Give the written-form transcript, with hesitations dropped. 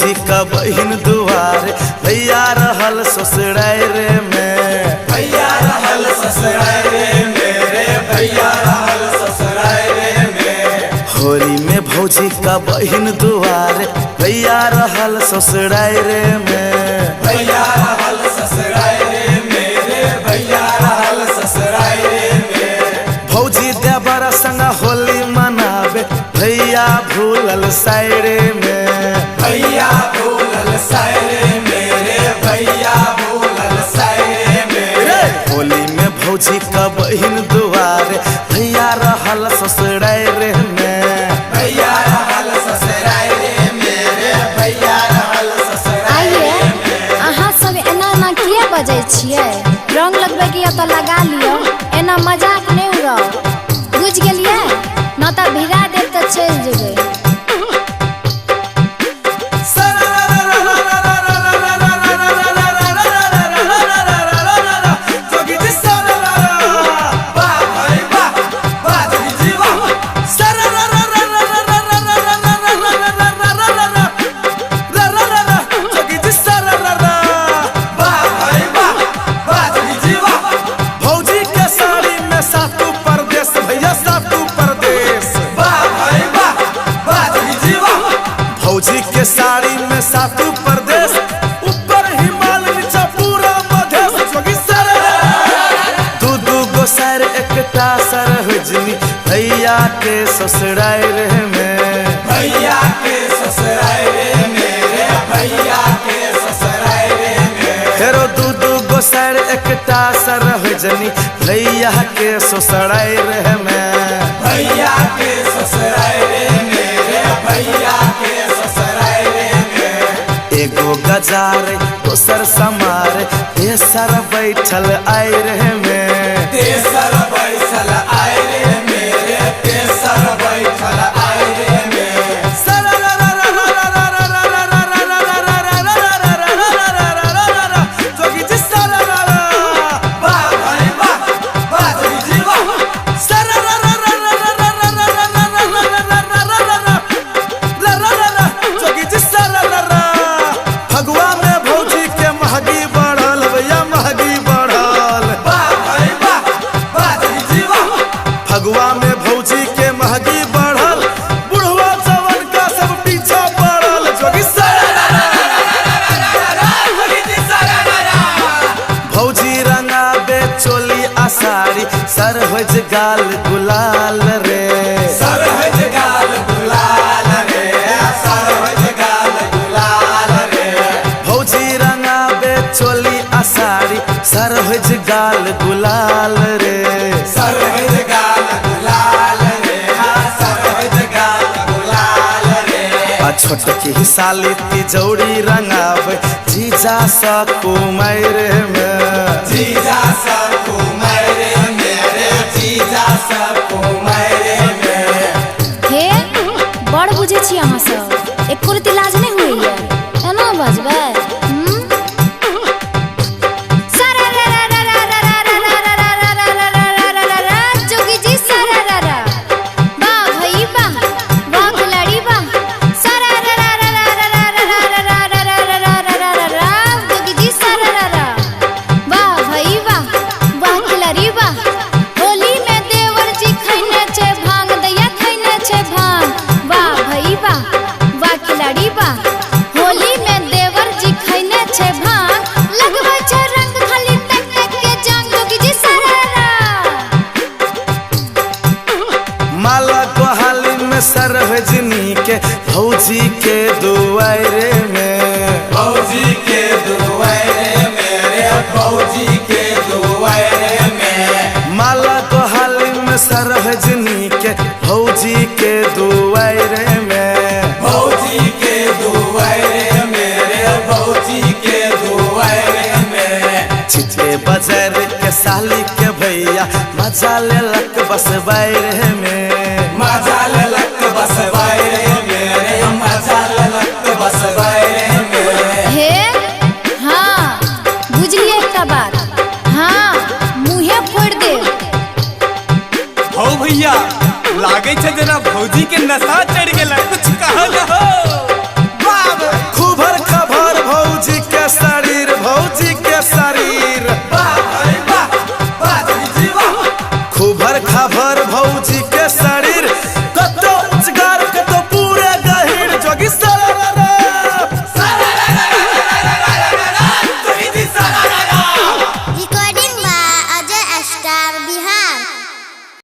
भौजी का बहिन दुआरे भैया रहल ससुरारे में। भैया रहल ससुरारे मेरे भैया रहल ससुरारे में। होली में भौजी का बहिन दुआरे भैया रहल ससुरारे में। भैया रहल ससुरारे मेरे भैया रहल ससुरारे में। भौजी देवर संग होली मनावे भैया भूलल सायरे में। भैया भूलल सायरे मेरे भैया भूलल सायरे में। होली में भौजी का बहिन दुआरे भैया रहल ससुरारे में। भैया रहल ससुरारे मेरे भैया रहल ससुरारे में। अहाँ सब एना एना किया बजै छियै? रंग लगबै के तो लगा लियो, एना मजाक नहीं उड़ाओ, बुझ गेलियै? न तो भिड़ा देब तो चल जेबै। भौजी के साड़ी में सातु प्रदेश, ऊपर हिमालय नीचा पूरा मधेश। दू दू गो सर एकटा सरहजनी भैया के ससुरारे में। भैया के ससुरारे मेरे भैया के ससुरारे में। फेरो दू दू गो सर एकटा सरहजनी भैया के ससुरारे में। भैया के ससुरारे मेरे भैया के ससुरारे में। एगो गजार दोसर समार तेसर बैठल आयरे में। तेसर बैठल आयरे मेरे तेसर बैठल आयरे में। फगुआ में भौजी के महगी बढ़ल, बुढ़वा जवन का सब पीछा पड़ल। भौजी रंगाबे चोली आसारी सरहज गाल गुलाल रे। सरहज गाल गुलाल रे सरहज गाल गुलाल रे। भौजी रंगाबे चोली आसारी सरहज गाल गुलाल रे। सरहज गाल गुलाल रे सरहज गाल गुलाल रे। छोटकी साली तिजौरी रंगावे जीजा सा कुमार में। जीजा सा कुमार मेरे जीजा सा कुमार में। हे बड़ बुझे छी अहाँ सब, एको रति लाज नहीं होइए, एना बजबै? होली में देवर जी खैने छे भांग, लगबै छे रंग खाली तक तक के जान। जोगी जी सरारा माला कोहाली में सरहजनी के भौजी के दुआरे में। भौजी के दुआरे मेरे भौजी के दुआरे में। माला कोहाली में सरहजनी के भौजी के दुआरे में। भौजी के दुआरे मेरे भौजी के दुआरे में। चिते बाजार के साली के भैया मजा लेलक बस बाहर में। मजा लेलक बस बाहर मेरे मजा लेलक बस बाहर में। हे हाँ बुझलिए एकटा बात, हाँ मुँहे फोड़ दे। हो भैया लागे छे जना भौजी के नशा चढ़ गेला, कुछ कहल हो। खूब बरखा